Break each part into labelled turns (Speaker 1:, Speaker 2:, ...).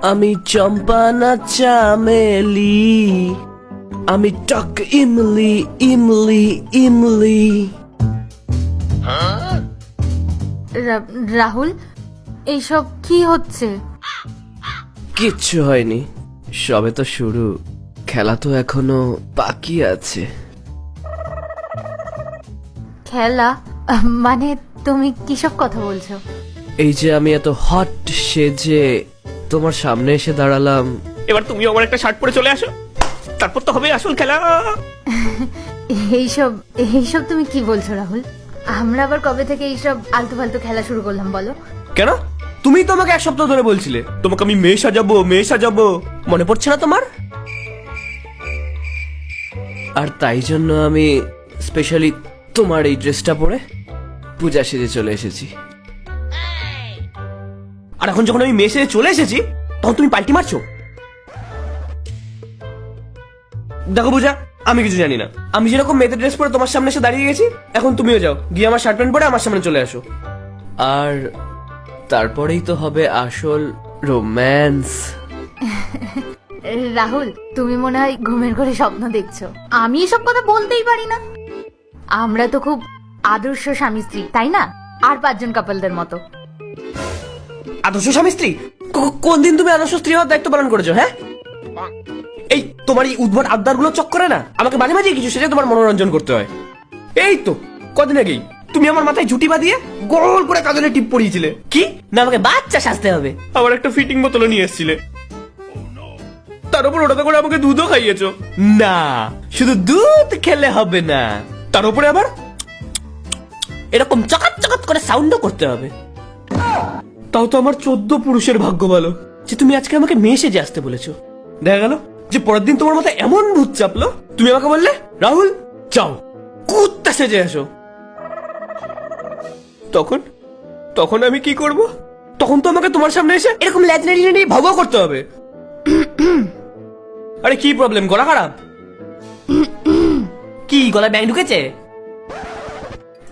Speaker 1: আমি চম্পা না চামেলি, আমি টক ইমলি ইমলি ইমলি।
Speaker 2: রাহুল, এইসব কি হচ্ছে?
Speaker 1: কিচ্ছু হয়নি, সবে তো শুরু, খেলা তো এখনো বাকি আছে।
Speaker 2: খেলা? মানে তুমি কিসব কথা বলছো?
Speaker 1: এই যে আমি এত হট সেজে তোমার সামনে এসে দাঁড়ালাম, এবার তুমি আমার একটা শার্ট পরে চলে আসো, তারপর তো হবে আসল খেলা।
Speaker 2: এইসব এইসব তুমি কি বলছো রাহুল? আমরা আবার কবে থেকে এইসব আলতু ফালতু খেলা শুরু করলাম বলো?
Speaker 1: কেন? তুমি তো আমাকে এক সপ্তাহ ধরে বলছিলে তোমাকে আমি মেয়ে সাজাবো মেয়ে সাজাবো, মনে পড়ছে না তোমার? আর তাই জন্য আমি স্পেশালি তোমার এই ড্রেসটা পরে পূজা সেজে চলে এসেছি। আর এখন যখন আমি মেয়ে সেজে চলে এসেছি তখন তুমি পাল্টি মারছো। দেখো পূজা, আমি কিছু জানি না, আমি যেরকম মেয়েদের ড্রেস পরে তোমার সামনে এসে দাঁড়িয়ে গেছি, এখন তুমিও যাও, গিয়ে আমার শার্ট প্যান্ট পরে আমার সামনে চলে আসো। আর তারপরেই তো হবে আসল রোম্যান্স।
Speaker 2: রাহুল, তুমি মনে হয় ঘুমের ঘরে স্বপ্ন দেখছো। আমি এসব কথা বলতেই পারি না। আমরা তো খুব আদর্শ স্বামী স্ত্রী, তাই না? আর 5 জন কাপলদের মতো।
Speaker 1: আদর্শ স্বামী স্ত্রী? কোন দিন তুমি আদর্শ স্ত্রী হওয়ার দায়িত্ব পালন করেছো? হ্যাঁ, এই তোমার এই উদ্ভট আবদার গুলো চক্করে না আমাকে মাঝে মাঝে কিছু সেটা তোমার মনোরঞ্জন করতে হয়। এই তো কদিন আগেই তুমি আমার মাথায় ঝুটি বাঁধিয়ে গোল করে কাজলে টিপ পরিয়েছিলে, কি না আমাকে বাচ্চা সাজতে হবে, আবার একটা ফিটিং বোতল নিয়ে এসেছিলে, তার উপর ওটাতে করে আমাকে দুধও খাইয়েছো। না, শুধু দুধ খেলে হবে না, তার উপরে আবার এরকম চকাত চকাত করে সাউন্ডও করতে হবে। তাও তো আমার 14 পুরুষের ভাগ্য ভালো যে তুমি আজকে আমাকে মেয়ে সেজে আসতে বলেছো। দেখা গেল যে পরের দিন তোমার মাথায় এমন ভূত চাপলো, তুমি আমাকে বললে রাহুল যাও কুত্তা সেজে আসো। তখন তখন আমি কি করব? তখন তো আমাকে তোমার সামনে এসে এরকম ল্যাজনারি নিয়ে ভাগও করতে হবে। আরে কি প্রবলেম, গলা খারাপ? কি গলায় ব্যাং ঢুকেছে?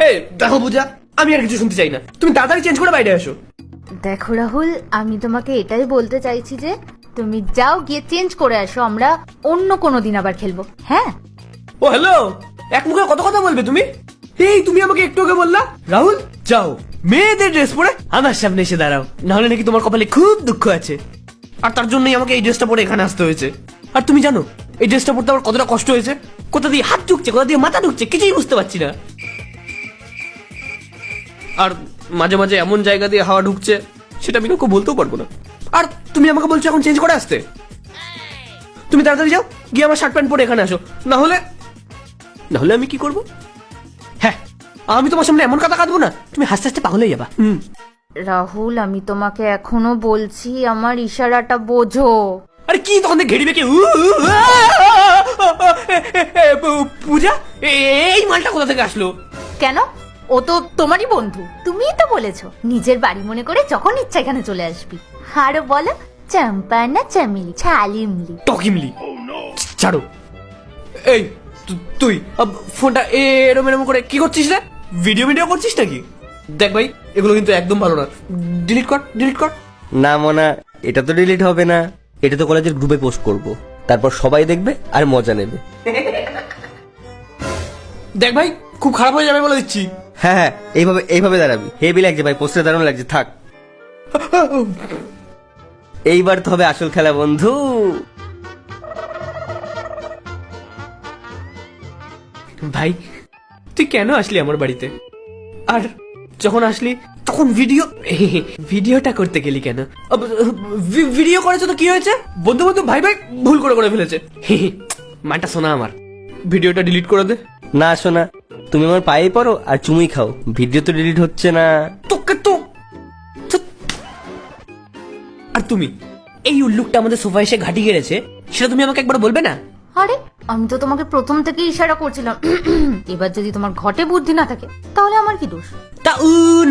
Speaker 1: এই দেখো পূজা, আমি আর কিছু শুনতে চাই না, তুমি তাড়াতাড়ি চেঞ্জ করে বাইরে আসো।
Speaker 2: দেখো রাহুল, আমি তোমাকে এটাই বলতে চাইছি যে তুমি যাও, গিয়ে চেঞ্জ করে আসো, আমরা অন্য কোনো দিন আবার খেলবো। হ্যাঁ?
Speaker 1: ও হ্যালো, এক মুখে কত কথা বলবে তুমি? এই তুমি আমাকে একটু আগে বললা রাহুল যাও মেয়েদের ড্রেস পরে আমার সামনে এসে দাঁড়াও, নাহলে নাকি তোমার কপালে খুব দুঃখ আছে, আর তার জন্যই আমাকে এই ড্রেসটা পরে এখানে আসতে হয়েছে। আর তুমি জানো এই ড্রেসটা পরতে আমার কতটা কষ্ট হয়েছে, কোথা দিয়ে হাত ঢুকছে কোথা দিয়ে মাথা ঢুকছে কিছুই বুঝতে পারছি না, আর মাঝে মাঝে এমন জায়গা দিয়ে হাওয়া ঢুকছে সেটা আমি কাউকে বলতেও পারবো না। আর তুমি আমাকে বলছো এখন চেঞ্জ করে আসতে, তুমি তাড়াতাড়ি যাও, গিয়ে আমার শার্ট প্যান্ট পরে এখানে আসো, না হলে আমি কি করব? হ্যাঁ, আমি তোমার সামনে এমন কথা কাঁদবো না তুমি হাসতে হাসতে পাগল হয়ে যাবা।
Speaker 2: রাহুল, আমি তোমাকে এখনো বলছি, আমার ইশারাটা বোঝো।
Speaker 1: আরে কি তখন ঘেড়ি বেঁকে পূজা, এই মালটা কোথা থেকে আসলো?
Speaker 2: কেন? ও তো তোমারই বন্ধু, তুমিই তো বলেছো নিজের বাড়ি মনে করে যখন ইচ্ছা এখানে চলে আসবি। আরো বলো, চম্পা না চামেলি ছালিমলি
Speaker 1: টকিমলি। ছাড়ো। এই তুই ফোনটা এরম এরম করে কি করছিস রে? ভিডিও করছিস নাকি? দেখ ভাই, এগুলো কিন্তু একদম ভালো না, ডিলিট কর।
Speaker 3: না মনা, এটা তো ডিলিট হবে না, এটা তো কলেজের গ্রুপে পোস্ট করব, তারপর সবাই দেখবে আর মজা নেবে।
Speaker 1: দেখ ভাই, খুব খারাপ হয়ে যাবে বলে দিচ্ছি।
Speaker 3: হ্যাঁ, এইভাবে দাঁড়াবি, হেভি লাগছে ভাই, পোস্টে দারুণ লাগছে, থাক। এইবার তো হবে আসল খেলা বন্ধু।
Speaker 1: ভাই তুই কেন আসলি আমার বাড়িতে? আর যখন আসলি তখন ভিডিওটা করতে গেলি কেন? ভিডিও করেছে তো কি হয়েছে? বন্ধু ভাই ভুল করে ফেলেছে। মানটা শোনা, আমার ভিডিওটা ডিলিট করে দে।
Speaker 3: না শোনা, তুমি আমার পায়ে পড়ো আর চুমুই খাও, ভিডিও তো ডিলিট হচ্ছে না।
Speaker 1: তোকে তো আর তুমি এই উল্লুকটা আমাদের সোফা এসে ঘাটি গেড়েছে, সেটা তুমি আমাকে একবার বলবে না?
Speaker 2: আরে আমি তো তোমাকে প্রথম থেকে ইশারা করছিলাম। এবার যদি তোমার ঘটে বুদ্ধি না থাকে তাহলে আমার কি দোষ?
Speaker 1: তা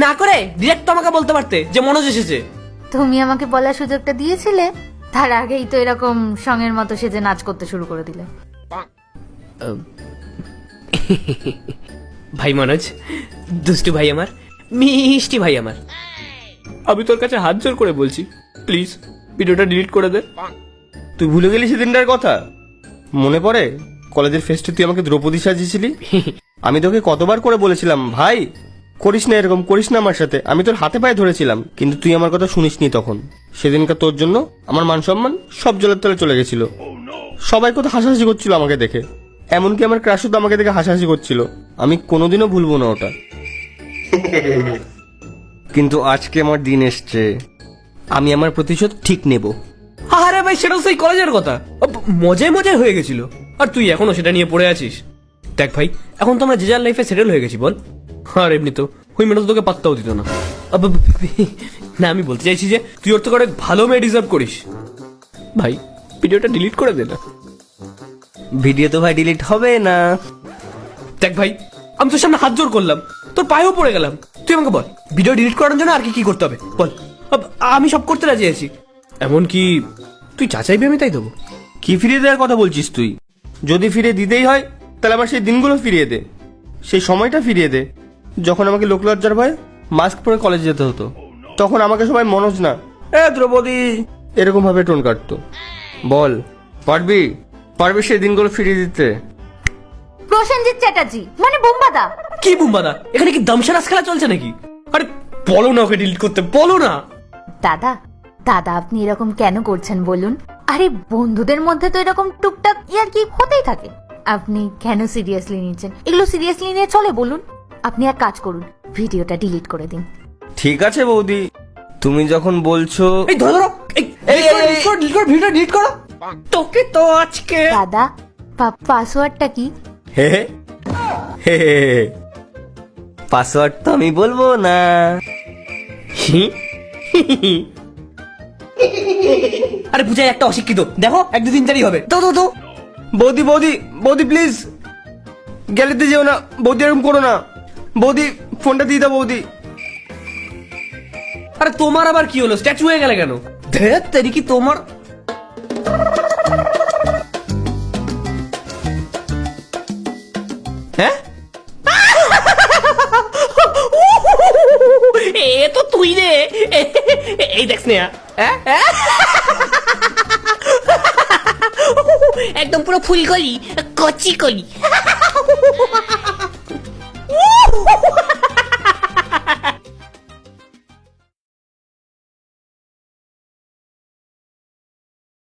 Speaker 1: না করে ডিরেক্ট তো আমাকে বলতে পারতে যে মনোজ এসেছে।
Speaker 2: তুমি আমাকে বলার সুযোগটা দিয়েছিলে, তার আগেই তো এরকম সঙ্গের মতো সেজে নাচ করতে শুরু করে দিলে।
Speaker 1: ভাই মনোজ, দুষ্টু ভাই আমার, মিষ্টি ভাই আমার, আমি তোর কাছে হাত জোর করে বলছি, প্লিজ ভিডিওটা ডিলিট করে দে।
Speaker 3: তুই ভুলে গেলি সেদিনটার কথা? মনে পড়ে কলেজের ফেস্টে তুই আমাকে দ্রৌপদী সাজিয়েছিলি? আমি তোকে কতবার করে বলেছিলাম, ভাই করিস না এরকম, করিস না আমার সাথে। আমি তোর হাতে পায়ে ধরেছিলাম, কিন্তু তুই আমার কথা শুনিসনি তখন। সেদিনকার তোর জন্য আমার মান সম্মান সব জলের তলে চলে গেছিল। সবাই কত হাসাহাসি করছিল আমাকে দেখে, এমনকি আমার ক্রাশও তো আমাকে দেখে হাসাহাসি করছিল। আমি কোনোদিনও ভুলবো না ওটা। কিন্তু আজকে আমার দিন এসছে, আমি আমার প্রতিশোধ ঠিক নেব।
Speaker 1: আরে ভাই, সেটাও সেই কলেজের কথা, মজায় মজায় হয়ে গেছিল, আর তুই এখনো সেটা নিয়ে পড়ে আছিস। দেখ ভাই, এখন তো আমরা যে যার লাইফে সেটেল হয়ে গেছি, বল। আর এমনি তো ওই মেয়েটা তো তোকে পাত্তাও দিত না। না, আমি বলতে চাইছি যে তুই ওর থেকে অনেক ভালো মেয়ে ডিজার্ভ করিস। ভাই, ভিডিওটা ডিলিট করে দে না।
Speaker 3: ভিডিও তো ভাই ডিলিট হবে না।
Speaker 1: দেখ ভাই, আমি তোর সামনে হাত জোর করলাম, তোর পায়েও পড়ে গেলাম, তুই আমাকে বল ভিডিও ডিলিট করার জন্য আর কি কি করতে হবে বল। আমি সব করতে রাজি আছি, এমনকি তুই যা চাইবি আমি তাই দেবো।
Speaker 3: কি ফিরিয়ে দেওয়ার কথা বলছিস তুই? যদি ফিরিয়ে দিতেই হয় তাহলে আবার সেই দিনগুলো ফিরিয়ে দে, সেই সময়টা ফিরিয়ে দে যখন আমাকে লোকলজ্জার ভয়ে মাস্ক পরে কলেজে যেতে হতো। তখন আমাকে সবাই মনোজ না, দ্রৌপদী এরকম ভাবে টোন কাটতো। বল, পারবি? পারবি সেই দিনগুলো ফিরিয়ে দিতে?
Speaker 2: প্রসেনজিৎ চ্যাটার্জি মানে বোম্বাদা।
Speaker 1: কি বুম্বাদা, এখানে কি দামসারাস খেলা চলছে নাকি? আরে বলো না ওকে ডিলিট করতে, বলো না।
Speaker 2: দাদা দাদা আপনি এরকম কেন করছেন বলুন? আরে বন্ধুদের মধ্যে তো এরকম টুকটাক ইয়ার কি হতেই থাকে, আপনি কেন সিরিয়াসলি নিচ্ছেন? এগুলো সিরিয়াসলি নিয়ে চলে বলুন? আপনি এক কাজ করুন, ভিডিওটা ডিলিট করে দিন।
Speaker 3: ঠিক আছে বৌদি, তুমি যখন বলছো।
Speaker 1: এই ধরো ধরো, ডিলিট কর, ভিডিওটা ডিলিট করো। তোকে তো আজকে।
Speaker 2: দাদা পাসওয়ার্ডটা কি?
Speaker 3: হে হে পাসওয়ার্ড তো আমি বলবো না।
Speaker 1: আরে বুঝাই একটা অশিক্ষিত, দেখো 1 2 3 4ই হবে। দাও দাও দাও।
Speaker 3: বৌদি বৌদি বৌদি প্লিজ, গ্যালারিতে যেও না বৌদি, এরকম করো না বৌদি, ফোনটা দিয়ে দাও বৌদি।
Speaker 1: আরে তোমার আবার কি হলো, স্ট্যাচু হয়ে গেলে কেন? ধ্যাত তেরি কি তোমার। হ্যাঁ, এ তো তুই রে। এই দেখ স্নেহা,
Speaker 4: একদম পুরো ফুলকলি, কচি কলি।